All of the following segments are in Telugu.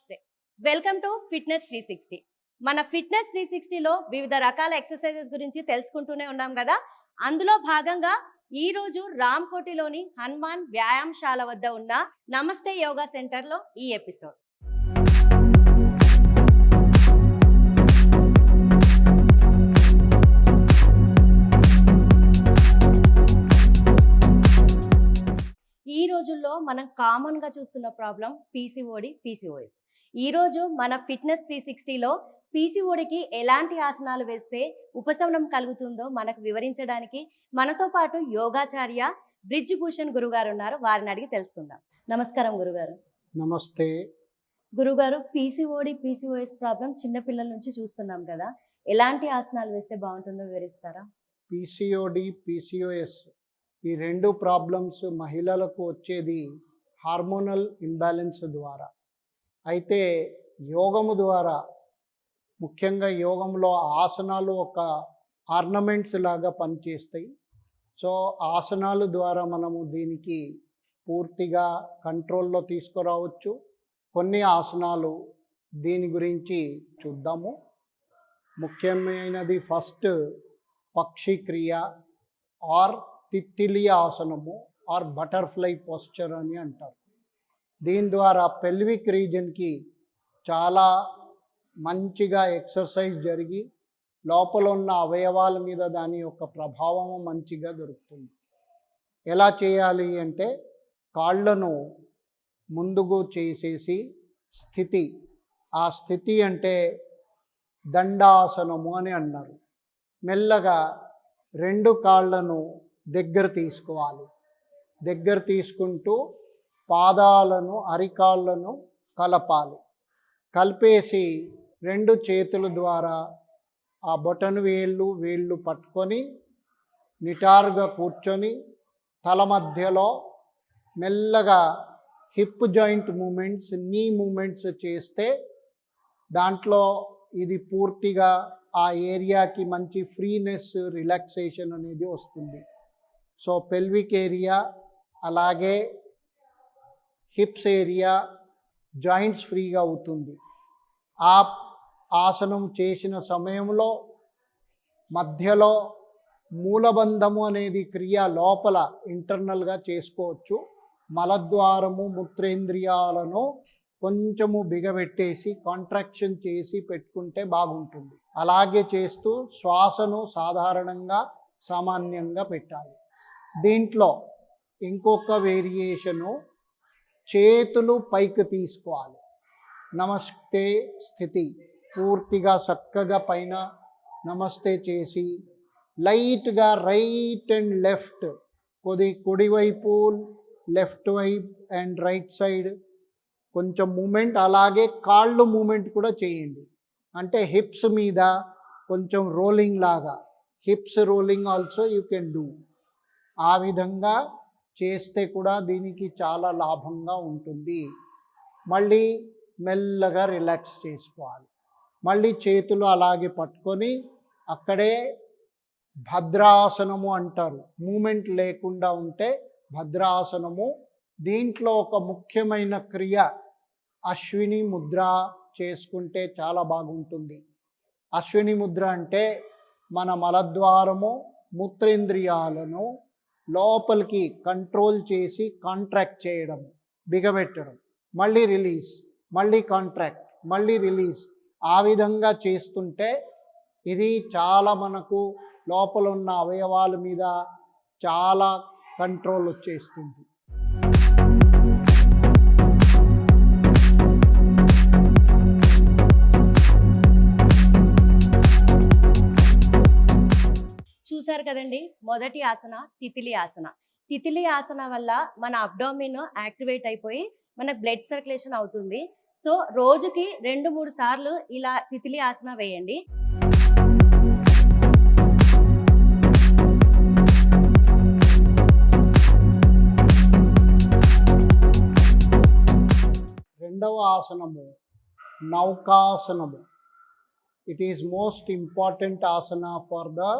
నమస్తే, వెల్కమ్ టు ఫిట్నెస్ 360. మన ఫిట్నెస్ 360లో వివిధ రకాల ఎక్సర్సైజెస్ గురించి తెలుసుకుంటూనే ఉన్నాం కదా. అందులో భాగంగా ఈ రోజు రామ్కోటిలోని హనుమాన్ వ్యాయామశాల వద్ద ఉన్న నమస్తే యోగా సెంటర్లో ఈ ఎపిసోడ్. ఈ రోజుల్లో మనం కామన్గా చూస్తున్న ప్రాబ్లం పీసీఓఎస్. ఈరోజు మన ఫిట్నెస్ 360లో పీసీఓడికి ఎలాంటి ఆసనాలు వేస్తే ఉపశమనం కలుగుతుందో మనకు వివరించడానికి మనతో పాటు యోగాచార్య బ్రిడ్జ్ భూషణ్ గురుగారు ఉన్నారు. వారిని అడిగి తెలుసుకుందాం. నమస్కారం గురుగారు. నమస్తే గురుగారు, పీసీఓఎస్ ప్రాబ్లం చిన్నపిల్లల నుంచి చూస్తున్నాం కదా, ఎలాంటి ఆసనాలు వేస్తే బాగుంటుందో వివరిస్తారా? పీసీఓఎస్ ఈ రెండు ప్రాబ్లమ్స్ మహిళలకు వచ్చేది హార్మోనల్ ఇంబ్యాలెన్స్ ద్వారా. అయితే యోగము ద్వారా, ముఖ్యంగా యోగంలో ఆసనాలు ఒక ఆర్నమెంట్స్ లాగా పనిచేస్తాయి. సో ఆసనాల ద్వారా మనము దీనికి పూర్తిగా కంట్రోల్లో తీసుకురావచ్చు. కొన్ని ఆసనాలు దీని గురించి చూద్దాము. ముఖ్యమైనది ఫస్ట్ పక్షి క్రియ ఆర్ తిత్తిలి ఆసనము ఆర్ బటర్ఫ్లై పోస్చర్ అని అంటారు. దీని ద్వారా పెల్విక్ రీజన్కి చాలా మంచిగా ఎక్సర్సైజ్ జరిగి లోపల ఉన్న అవయవాల మీద దాని యొక్క ప్రభావము మంచిగా దొరుకుతుంది. ఎలా చేయాలి అంటే కాళ్ళను ముందుకు చేసేసి స్థితి, ఆ స్థితి అంటే దండాసనము అని అన్నారు. మెల్లగా రెండు కాళ్ళను దగ్గర తీసుకోవాలి. దగ్గర తీసుకుంటూ పాదాలను అరికాళ్ళను కలపాలి. కలిపేసి రెండు చేతుల ద్వారా ఆ బొటను వేళ్ళు పట్టుకొని నిటారుగా కూర్చొని తల మధ్యలో మెల్లగా హిప్ జాయింట్ మూమెంట్స్, నీ మూమెంట్స్ చేస్తే దాంట్లో ఇది పూర్తిగా ఆ ఏరియాకి మంచి ఫ్రీనెస్, రిలాక్సేషన్ అనేది వస్తుంది. సో పెల్విక్ ఏరియా అలాగే హిప్స్ ఏరియా, జాయింట్స్ ఫ్రీగా అవుతుంది. ఆ ఆసనం చేసిన సమయంలో మధ్యలో మూలబంధము అనేది క్రియ లోపల ఇంటర్నల్గా చేసుకోవచ్చు. మలద్వారము, మూత్రేంద్రియాలను కొంచెము బిగబెట్టేసి కాంట్రాక్షన్ చేసి పెట్టుకుంటే బాగుంటుంది. అలాగే చేస్తూ శ్వాసను సాధారణంగా సామాన్యంగా పెట్టాలి. దీంట్లో ఇంకొక వేరియేషను, చేతులు పైకి తీసుకోవాలి. నమస్తే స్థితి, పూర్తిగా చక్కగా పైన నమస్తే చేసి లైట్గా రైట్ అండ్ లెఫ్ట్, కుడివైపు లెఫ్ట్ వైపు అండ్ రైట్ సైడ్ కొంచెం మూమెంట్, అలాగే కాళ్ళు మూమెంట్ కూడా చేయండి. అంటే హిప్స్ మీద కొంచెం రోలింగ్ లాగా, hips rolling also you can do. ఆ విధంగా చేస్తే కూడా దీనికి చాలా లాభంగా ఉంటుంది. మళ్ళీ మెల్లగా రిలాక్స్ చేసుకోవాలి. మళ్ళీ చేతులు అలాగే పట్టుకొని అక్కడే భద్రాసనము అంటారు. మూమెంట్ లేకుండా ఉంటే భద్రాసనము. దీంట్లో ఒక ముఖ్యమైన క్రియ అశ్విని ముద్ర చేసుకుంటే చాలా బాగుంటుంది. అశ్విని ముద్ర అంటే మన మలద్వారము, మూత్రేంద్రియాలను లోపలికి కంట్రోల్ చేసి కాంట్రాక్ట్ చేయడం, బిగబెట్టడం, మళ్ళీ రిలీజ్, మళ్ళీ కాంట్రాక్ట్, మళ్ళీ రిలీజ్. ఆ విధంగా చేస్తుంటే ఇది చాలా మనకు లోపల ఉన్న అవయవాల మీద చాలా కంట్రోల్ వచ్చేస్తుంది. చూసారు కదండి, మొదటి ఆసన తితిలి ఆసన. తితిలి ఆసన వల్ల మన అబ్డామిన్ యాక్టివేట్ అయిపోయి మనకు బ్లడ్ సర్క్యులేషన్ అవుతుంది. సో రోజుకి 2-3 సార్లు ఇలా తితిలి ఆసన వేయండి. రెండవ ఆసనము నౌకాసనము. It is most important asana for the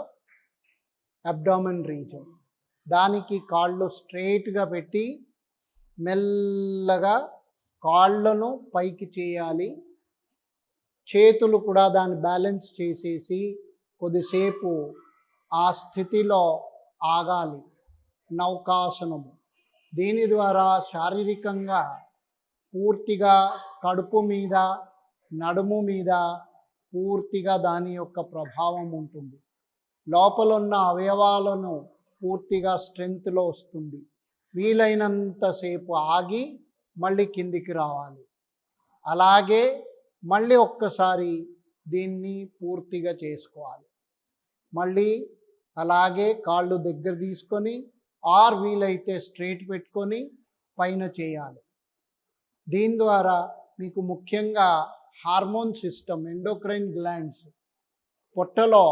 abdomen region. దానికి కాళ్ళు స్ట్రైట్గా పెట్టి మెల్లగా కాళ్ళను పైకి చేయాలి, చేతులు కూడా దాన్ని బ్యాలెన్స్ చేసేసి కొద్దిసేపు ఆ స్థితిలో ఆగాలి. నౌకాసనము. దీని ద్వారా శారీరకంగా పూర్తిగా కడుపు మీద, నడుము మీద పూర్తిగా దాని యొక్క ప్రభావం ఉంటుంది. లోపల ఉన్న అవయవాలను పూర్తిగా స్ట్రెంగ్త్లో వస్తుంది. వీలైనంతసేపు ఆగి మళ్ళీ కిందికి రావాలి. అలాగే మళ్ళీ ఒక్కసారి దీన్ని పూర్తిగా చేసుకోవాలి. మళ్ళీ అలాగే కాళ్ళు దగ్గర తీసుకొని వీలైతే స్ట్రైట్ పెట్టుకొని పైన చేయాలి. దీని ద్వారా మీకు ముఖ్యంగా హార్మోన్ సిస్టమ్, ఎండోక్రైన్ గ్లాండ్స్, పొట్టలో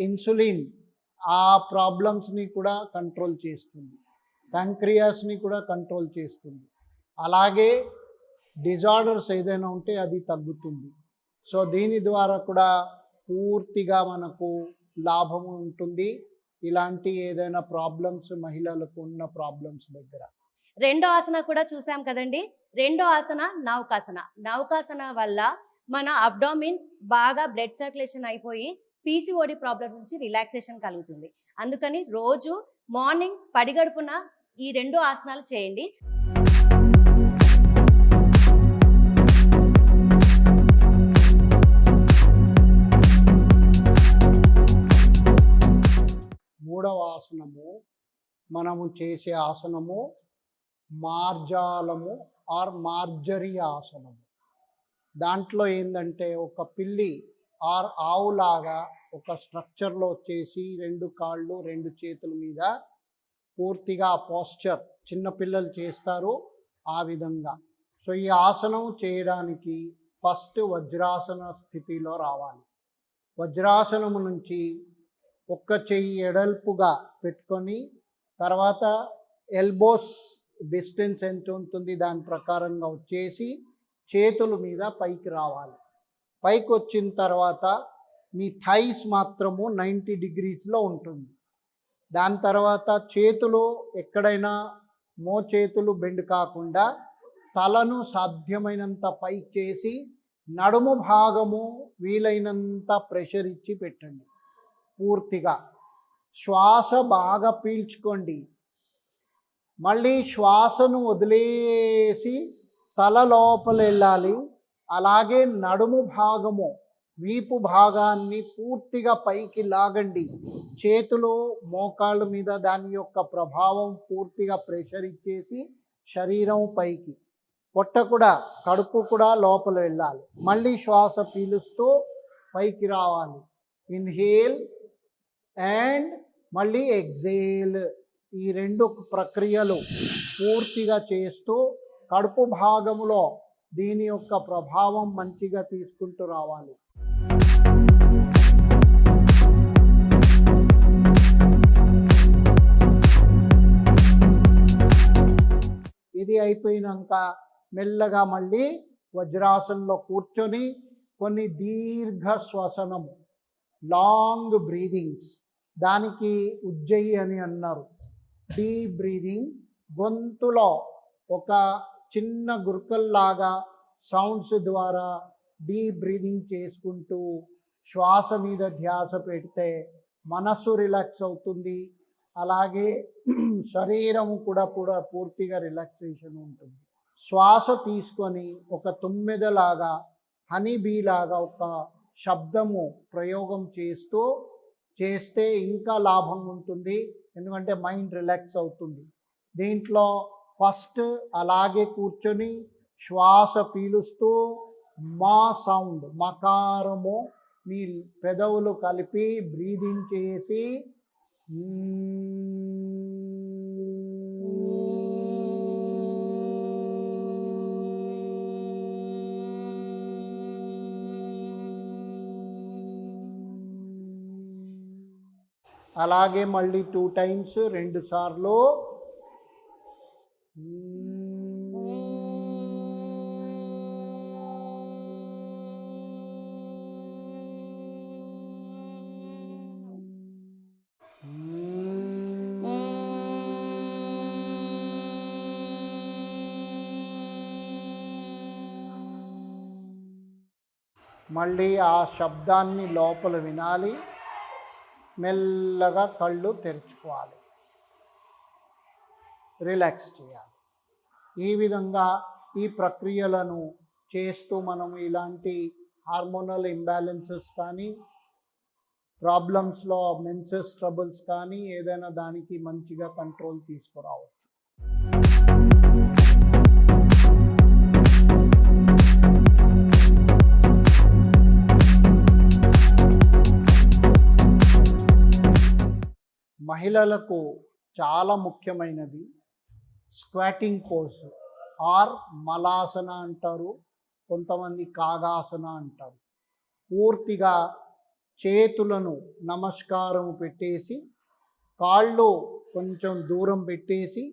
ఇన్సులిన్ ఆ ప్రాబ్లమ్స్ని కూడా కంట్రోల్ చేస్తుంది, ప్యాంక్రియాస్ని కూడా కంట్రోల్ చేస్తుంది. అలాగే డిజార్డర్స్ ఏదైనా ఉంటే అది తగ్గుతుంది. సో దీని ద్వారా కూడా పూర్తిగా మనకు లాభము ఉంటుంది. ఇలాంటి ఏదైనా ప్రాబ్లమ్స్ మహిళలకు ఉన్న ప్రాబ్లమ్స్ దగ్గర. రెండో ఆసన కూడా చూసాం కదండి. రెండో ఆసన నౌకాసన. నౌకాసన వల్ల మన అబ్డామిన్ బాగా బ్లడ్ సర్క్యులేషన్ అయిపోయి పీసీఓడి ప్రాబ్లం నుంచి రిలాక్సేషన్ కలుగుతుంది. అందుకని రోజు మార్నింగ్ పడిగడుపున ఈ రెండు ఆసనాలు చేయండి. మూడవ ఆసనము మనము చేసే ఆసనము మార్జాలము మార్జరీ ఆసనము. దాంట్లో ఏంటంటే ఒక పిల్లి ఆవులాగా ఒక స్ట్రక్చర్లో వచ్చేసి రెండు కాళ్ళు రెండు చేతుల మీద పూర్తిగా పోస్చర్ చిన్నపిల్లలు చేస్తారు ఆ విధంగా. సో ఈ ఆసనం చేయడానికి ఫస్ట్ వజ్రాసన స్థితిలో రావాలి. వజ్రాసనము నుంచి ఒక్క చెయ్యి ఎడల్పుగా పెట్టుకొని తర్వాత ఎల్బోస్ డిస్టెన్స్ ఎంత ఉంటుంది దాని ప్రకారంగా వచ్చేసి చేతుల మీద పైకి రావాలి. పైకి వచ్చిన తర్వాత మీ థైస్ మాత్రము 90 degreesలో ఉంటుంది. దాని తర్వాత చేతులు ఎక్కడైనా మోచేతులు బెండ్ కాకుండా తలను సాధ్యమైనంత పైకి చేసి నడుము భాగము వీలైనంత ప్రెషర్ ఇచ్చి పెట్టండి. పూర్తిగా శ్వాస బాగా పీల్చుకోండి. మళ్ళీ శ్వాసను వదిలేసి తల లోపల వెళ్ళాలి. అలాగే నడుము భాగము వీపు భాగాన్ని పూర్తిగా పైకి లాగండి. చేతులు మోకాళ్ళ మీద దాని యొక్క ప్రభావం పూర్తిగా ప్రెషర్ ఇచ్చేసి శరీరం పైకి, పొట్ట కూడా కడుపు కూడా లోపల వెళ్ళాలి. మళ్ళీ శ్వాస పీలుస్తూ పైకి రావాలి. ఇన్హేల్ అండ్ మళ్ళీ ఎగ్జేల్. ఈ రెండు ప్రక్రియలు పూర్తిగా చేస్తూ కడుపు భాగములో దీని యొక్క ప్రభావం మంచిగా తీసుకుంటూ రావాలి. ఇది అయిపోయినాక మెల్లగా మళ్ళీ వజ్రాసనంలో కూర్చొని కొన్ని దీర్ఘ శ్వసనము, లాంగ్ బ్రీదింగ్స్, దానికి ఉజ్జయి అని అన్నారు. డీప్ బ్రీదింగ్, గొంతులో ఒక చిన్న గుర్కల్లాగా సౌండ్స్ ద్వారా డీప్ బ్రీదింగ్ చేసుకుంటూ శ్వాస మీద ధ్యాస పెడితే మనస్సు రిలాక్స్ అవుతుంది. అలాగే శరీరం కూడా పూర్తిగా రిలాక్సేషన్ ఉంటుంది. శ్వాస తీసుకొని ఒక తుమ్మెదలాగా హనీబీలాగా ఒక శబ్దము ప్రయోగం చేస్తే ఇంకా లాభం ఉంటుంది. ఎందుకంటే మైండ్ రిలాక్స్ అవుతుంది. దీంట్లో ఫస్ట్ అలాగే కూర్చొని శ్వాస పీలుస్తూ మా సౌండ్, మకారము మీ పెదవులు కలిపి బ్రీదింగ్ చేసి అలాగే మళ్ళీ 2 times 2 సార్లు మళ్ళీ ఆ శబ్దాన్ని లోపల వినాలి. మెల్లగా కళ్ళు తెరుచుకోవాలి, రిలాక్స్ చేయాలి. ఈ విధంగా ఈ ప్రక్రియలను చేస్తూ మనం ఇలాంటి హార్మోనల్ ఇంబ్యాలెన్సెస్ కానీ, ప్రాబ్లమ్స్లో మెన్సెస్ ట్రబుల్స్ కానీ ఏదైనా దానికి మంచిగా కంట్రోల్ తీసుకురావచ్చు. మహిళలకు చాలా ముఖ్యమైనది స్క్వాటింగ్ పోజ్ ఆర్ మలాసన అంటారు, కొంతమంది కాగాసన అంటారు. పూర్తిగా చేతులను నమస్కారం పెట్టేసి, కాళ్ళు కొంచెం దూరం పెట్టేసి,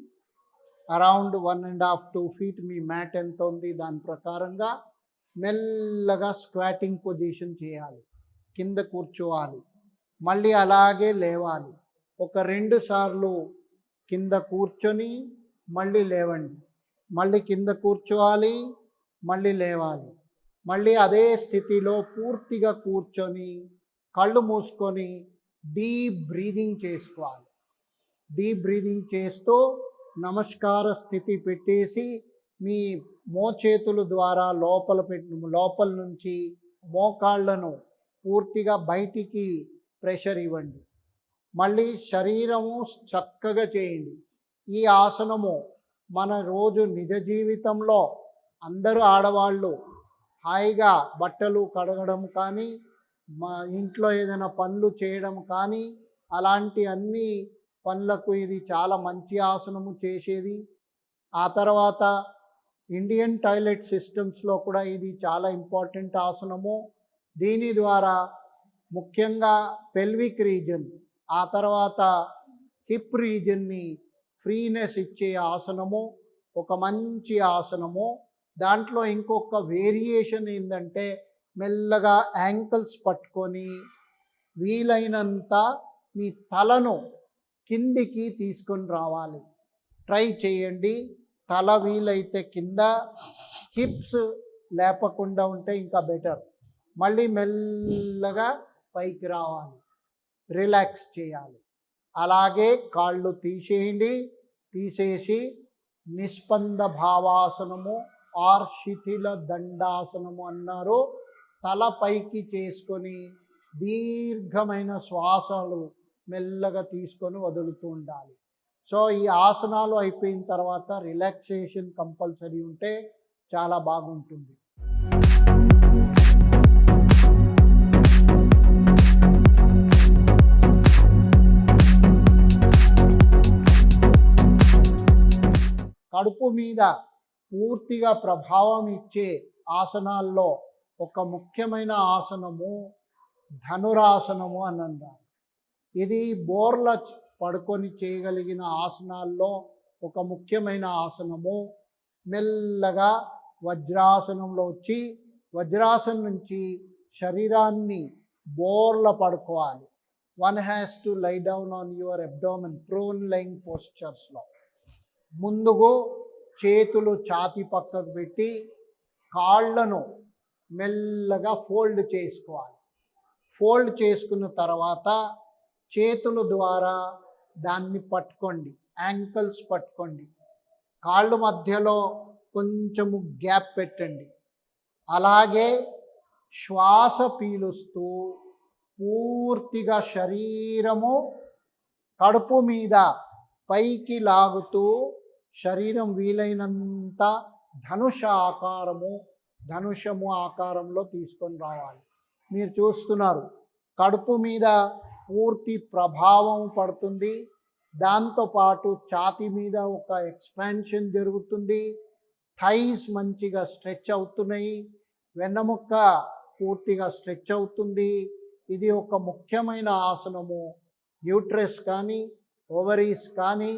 అరౌండ్ 1.5 to 2 feet మీ మ్యాట్ ఎంత ఉంది దాని ప్రకారంగా మెల్లగా స్క్వాటింగ్ పొజిషన్ చేయాలి. కింద కూర్చోవాలి, మళ్ళీ అలాగే లేవాలి. ఒక 2 సార్లు కింద కూర్చొని మళ్ళీ లేవండి, మళ్ళీ కింద కూర్చోవాలి, మళ్ళీ లేవాలి. మళ్ళీ అదే స్థితిలో పూర్తిగా కూర్చొని కళ్ళు మూసుకొని డీప్ బ్రీదింగ్ చేసుకోవాలి. డీప్ బ్రీదింగ్ చేస్తూ నమస్కార స్థితి పెట్టేసి మీ మోచేతుల ద్వారా లోపల నుంచి మోకాళ్ళను పూర్తిగా బయటికి ప్రెషర్ ఇవ్వండి. మళ్ళీ శరీరము చక్కగా చేయండి. ఈ ఆసనము మన రోజు నిజ జీవితంలో అందరూ ఆడవాళ్ళు హాయిగా బట్టలు కడగడం కానీ, మా ఇంట్లో ఏదైనా పనులు చేయడం కానీ, అలాంటి అన్ని పనులకు ఇది చాలా మంచి ఆసనము చేసేది. ఆ తర్వాత ఇండియన్ టాయిలెట్ సిస్టమ్స్లో కూడా ఇది చాలా ఇంపార్టెంట్ ఆసనము. దీని ద్వారా ముఖ్యంగా పెల్విక్ రీజన్, ఆ తర్వాత హిప్ రీజన్ని ఫ్రీనెస్ ఇచ్చే ఆసనము ఒక మంచి ఆసనము. దాంట్లో ఇంకొక వేరియేషన్ ఏంటంటే మెల్లగా యాంకిల్స్ పట్టుకొని వీలైనంత మీ తలను కిందికి తీసుకొని రావాలి. ట్రై చేయండి. తల వీలైతే కింద, హిప్స్ లేపకుండా ఉంటే ఇంకా బెటర్. మళ్ళీ మెల్లగా పైకి రావాలి, రిలాక్స్ చేయాలి. అలాగే కాళ్ళు తీసేసి నిస్పంద భావాసనము ఆర్ శిథిల దండాసనము అన్నారు. తల పైకి చేసుకొని దీర్ఘమైన శ్వాసలు మెల్లగా తీసుకొని వదులుతూ ఉండాలి. సో ఈ ఆసనాలు అయిపోయిన తర్వాత రిలాక్సేషన్ కంపల్సరీ ఉంటే చాలా బాగుంటుంది. కడుపు మీద పూర్తిగా ప్రభావం ఇచ్చే ఆసనాల్లో ఒక ముఖ్యమైన ఆసనము ధనురాసనము అని అన్నారు. ఇది బోర్ల పడుకొని చేయగలిగిన ఆసనాల్లో ఒక ముఖ్యమైన ఆసనము. మెల్లగా వజ్రాసనంలో వచ్చి వజ్రాసనం నుంచి శరీరాన్ని బోర్ల పడుకోవాలి. One has to lie down on your abdomen, prone lying పోస్చర్స్లో. ముందుకు చేతులు ఛాతీ పక్కకు పెట్టి కాళ్ళను మెల్లగా ఫోల్డ్ చేసుకోవాలి. ఫోల్డ్ చేసుకున్న తర్వాత చేతుల ద్వారా దాన్ని పట్టుకోండి, యాంకిల్స్ పట్టుకోండి. కాళ్ళు మధ్యలో కొంచెము గ్యాప్ పెట్టండి. అలాగే శ్వాస పీలుస్తూ పూర్తిగా శరీరము కడుపు మీద పైకి లాగుతూ శరీరం వీలైనంత ధనుషము ఆకారంలో తీసుకొని రావాలి. మీరు చూస్తున్నారు కడుపు మీద పూర్తి ప్రభావం పడుతుంది. దాంతోపాటు ఛాతీ మీద ఒక ఎక్స్పాన్షన్ జరుగుతుంది. థైస్ మంచిగా స్ట్రెచ్ అవుతున్నాయి, వెన్నముక్క పూర్తిగా స్ట్రెచ్ అవుతుంది. ఇది ఒక ముఖ్యమైన ఆసనము. యూట్రస్ కానీ, ఓవరీస్ కానీ,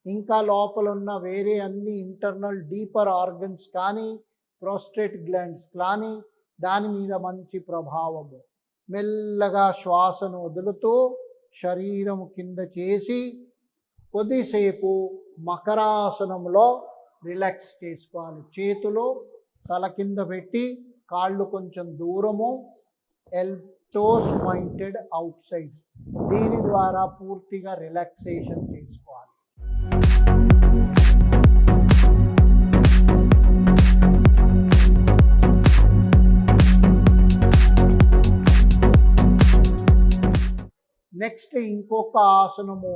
ఇంకా లోపల ఉన్న వేరే అన్ని ఇంటర్నల్ డీపర్ ఆర్గన్స్ కానీ, ప్రోస్టేట్ గ్లాండ్స్ కానీ దాని మీద మంచి ప్రభావము. మెల్లగా శ్వాసను వదులుతూ శరీరం కింద చేసి కొద్దిసేపు మకరాసనంలో రిలాక్స్ చేసుకోవాలి. చేతులు తల కింద పెట్టి కాళ్ళు కొంచెం దూరము, టోస్ పాయింటెడ్ అవుట్ సైడ్. దీని ద్వారా పూర్తిగా రిలాక్సేషన్ చేసుకోవాలి. నెక్స్ట్ ఇంకొక ఆసనము,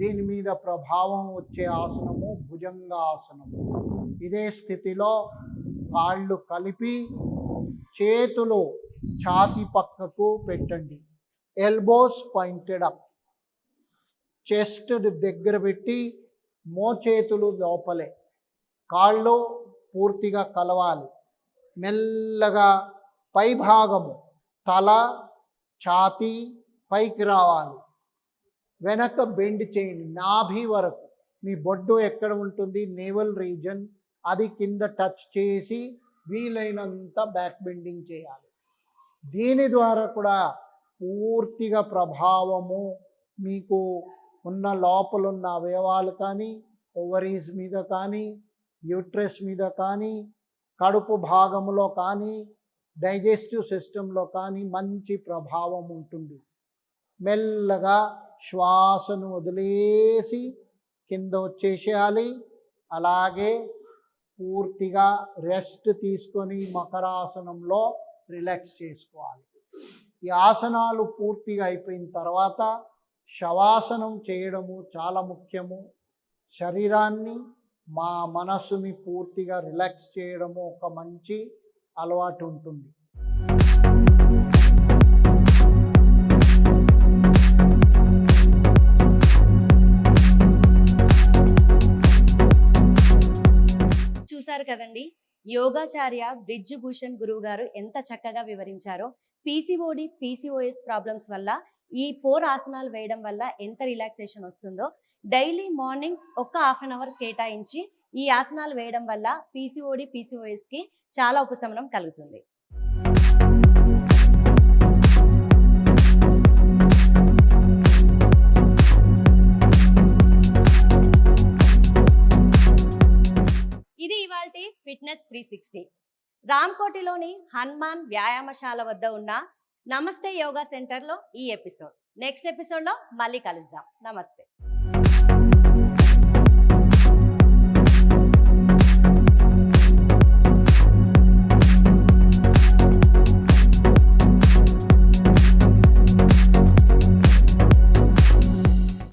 దీని మీద ప్రభావం వచ్చే ఆసనము భుజంగాసనము. ఇదే స్థితిలో కాళ్ళు కలిపి చేతులు ఛాతీ పక్కకు పెట్టండి. Elbows pointed up. చెస్ట్ దగ్గర పెట్టి మోచేతులు లోపలే, కాళ్ళు పూర్తిగా కలవాలి. మెల్లగా పై భాగము తల ఛాతీ పైకి రావాలి. వెనక బెండ్ చేయండి నాభి వరకు. మీ బొడ్డు ఎక్కడ ఉంటుంది, నేవల్ రీజన్, అది కింద టచ్ చేసి వీలైనంత బ్యాక్ బెండింగ్ చేయాలి. దీని ద్వారా కూడా పూర్తిగా ప్రభావము మీకు ఉన్న లోపలున్న అవయవాలు కానీ, ఓవరీస్ మీద కానీ, యూట్రస్ మీద కానీ, కడుపు భాగంలో కానీ, డైజెస్టివ్ సిస్టంలో కానీ మంచి ప్రభావం ఉంటుంది. మెల్లగా శ్వాసను వదిలేసి కింద వచ్చేసేయాలి. అలాగే పూర్తిగా రెస్ట్ తీసుకొని మకరాసనంలో రిలాక్స్ చేసుకోవాలి. ఈ ఆసనాలు పూర్తిగా అయిపోయిన తర్వాత శవాసనం చేయడము చాలా ముఖ్యము. శరీరాన్ని మా మనస్సుని పూర్తిగా రిలాక్స్ చేయడము ఒక మంచి అలవాటు ఉంటుంది. చూసారు కదండి, యోగాచార్య బ్రిడ్జ్ భూషణ్ గురువు గారు ఎంత చక్కగా వివరించారో. పీసీఓడి పీసీఓఎస్ ప్రాబ్లమ్స్ వల్ల ఈ 4 ఆసనాలు వేయడం వల్ల ఎంత రిలాక్సేషన్ వస్తుందో, డైలీ మార్నింగ్ ఒక హాఫ్ అన్ అవర్ కేటాయించి ఈ ఆసనాలు వేయడం వల్ల పీసీఓడి పీసీఓఎస్కి చాలా ఉపశమనం కలుగుతుంది. ఇది ఇవాల్టి ఫిట్నెస్ 360. రామ్కోటిలోని హనుమాన్ వ్యాయామశాల వద్ద ఉన్న నమస్తే యోగా సెంటర్లో ఈ ఎపిసోడ్. నెక్స్ట్ ఎపిసోడ్లో మళ్ళీ కలుద్దాం. నమస్తే.